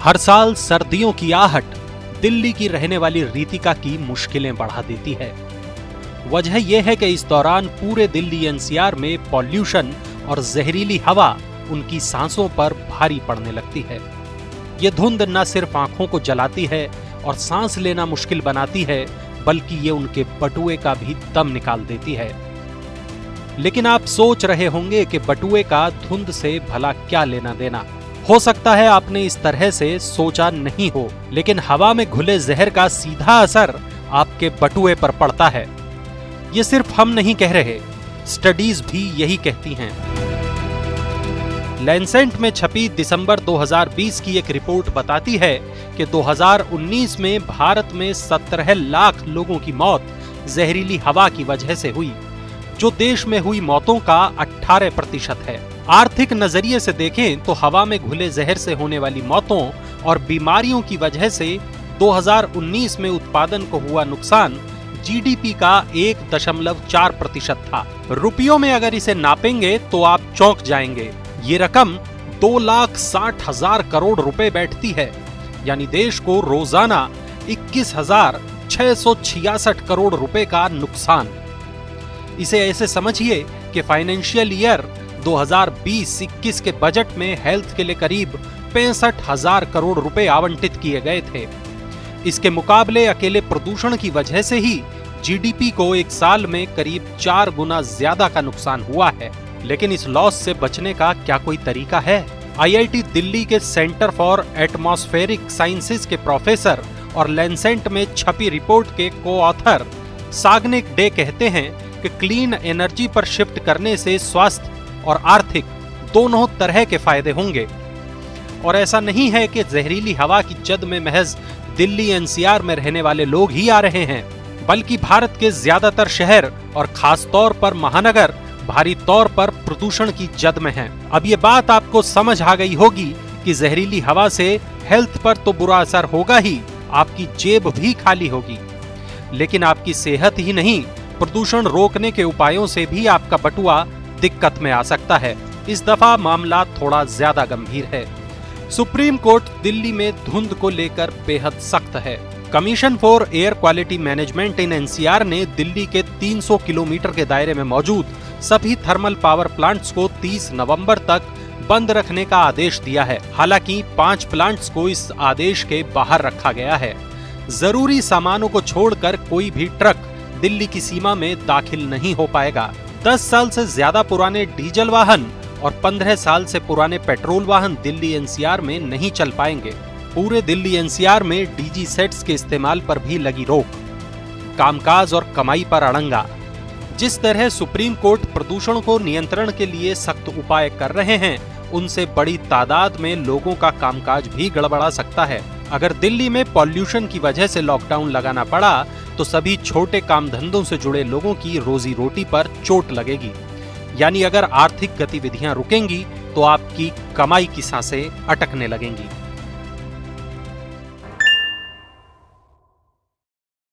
हर साल सर्दियों की आहट दिल्ली की रहने वाली रितिका की मुश्किलें बढ़ा देती है। वजह यह है कि इस दौरान पूरे दिल्ली एनसीआर में पॉल्यूशन और जहरीली हवा उनकी सांसों पर भारी पड़ने लगती है। ये धुंध न सिर्फ आंखों को जलाती है और सांस लेना मुश्किल बनाती है, बल्कि ये उनके बटुए का भी दम निकाल देती है। लेकिन आप सोच रहे होंगे कि बटुए का धुंध से भला क्या लेना देना। हो सकता है आपने इस तरह से सोचा नहीं हो, लेकिन हवा में घुले जहर का सीधा असर आपके बटुए पर पड़ता है। ये सिर्फ हम नहीं कह रहे, स्टडीज भी यही कहती हैं। लैंसेट में छपी दिसंबर 2020 की एक रिपोर्ट बताती है कि 2019 में भारत में 17 लाख लोगों की मौत जहरीली हवा की वजह से हुई, जो देश में हुई मौतों का 18% है। आर्थिक नजरिए से देखें तो हवा में घुले जहर से होने वाली मौतों और बीमारियों की वजह से 2019 में उत्पादन को हुआ नुकसान जीडीपी का 1.4% था। रुपयों में अगर इसे नापेंगे तो आप चौंक जाएंगे। ये रकम 2,60,000 करोड़ रुपए बैठती है, यानी देश को रोजाना 21,666 करोड़ रुपए का नुकसान। इसे ऐसे समझिए कि फाइनेंशियल ईयर 2020-21 के बजट में हेल्थ के लिए करीब 65,000 करोड़ रुपए आवंटित किए गए थे। इसके मुकाबले अकेले प्रदूषण की वजह से ही जीडीपी को एक साल में करीब 4 गुना ज्यादा का नुकसान हुआ है। लेकिन इस लॉस से बचने का क्या कोई तरीका है? आईआईटी दिल्ली के सेंटर फॉर एटमॉस्फेरिक साइंसेज के प्रोफेसर और लैंसेट में छपी रिपोर्ट के को-ऑथर साग्निक डे कहते हैं कि क्लीन एनर्जी पर शिफ्ट करने से स्वास्थ्य और आर्थिक दोनों तरह के फायदे होंगे। और ऐसा नहीं है कि जहरीली हवा की जद में महज दिल्ली एनसीआर में रहने वाले लोग ही आ रहे हैं, बल्कि भारत के ज्यादातर शहर और खास तौर पर महानगर भारी तौर पर प्रदूषण की जद में हैं। अब ये बात आपको समझ आ गई होगी कि जहरीली हवा से हेल्थ पर तो बुरा असर होगा ही, आपकी जेब भी खाली होगी। लेकिन आपकी सेहत ही नहीं, प्रदूषण रोकने के उपायों से भी आपका बटुआ दिक्कत में आ सकता है। इस दफा मामला थोड़ा ज्यादा गंभीर है। सुप्रीम कोर्ट दिल्ली में धुंध को लेकर बेहद सख्त है। Commission for air quality management in NCR ने दिल्ली के 300 किलोमीटर के दायरे में मौजूद सभी थर्मल पावर प्लांट्स को 30 नवंबर तक बंद रखने का आदेश दिया है। हालांकि 5 प्लांट्स को इस आदेश के बाहर रखा गया है। जरूरी सामानों को छोड़कर कोई भी ट्रक दिल्ली की सीमा में दाखिल नहीं हो पाएगा। 10 साल से ज्यादा पुराने डीजल वाहन और 15 साल से पुराने पेट्रोल वाहन दिल्ली एनसीआर में नहीं चल पाएंगे। पूरे दिल्ली एनसीआर में डीजी सेट्स के इस्तेमाल पर भी लगी रोक। कामकाज और कमाई पर अड़ंगा। जिस तरह सुप्रीम कोर्ट प्रदूषण को नियंत्रण के लिए सख्त उपाय कर रहे हैं, उनसे बड़ी तादाद में लोगों का कामकाज भी गड़बड़ा सकता है। अगर दिल्ली में पॉल्यूशन की वजह से लॉकडाउन लगाना पड़ा तो सभी छोटे काम धंधों से जुड़े लोगों की रोजी रोटी पर चोट लगेगी। यानी अगर आर्थिक गतिविधियां रुकेंगी तो आपकी कमाई की सांसें अटकने लगेंगी।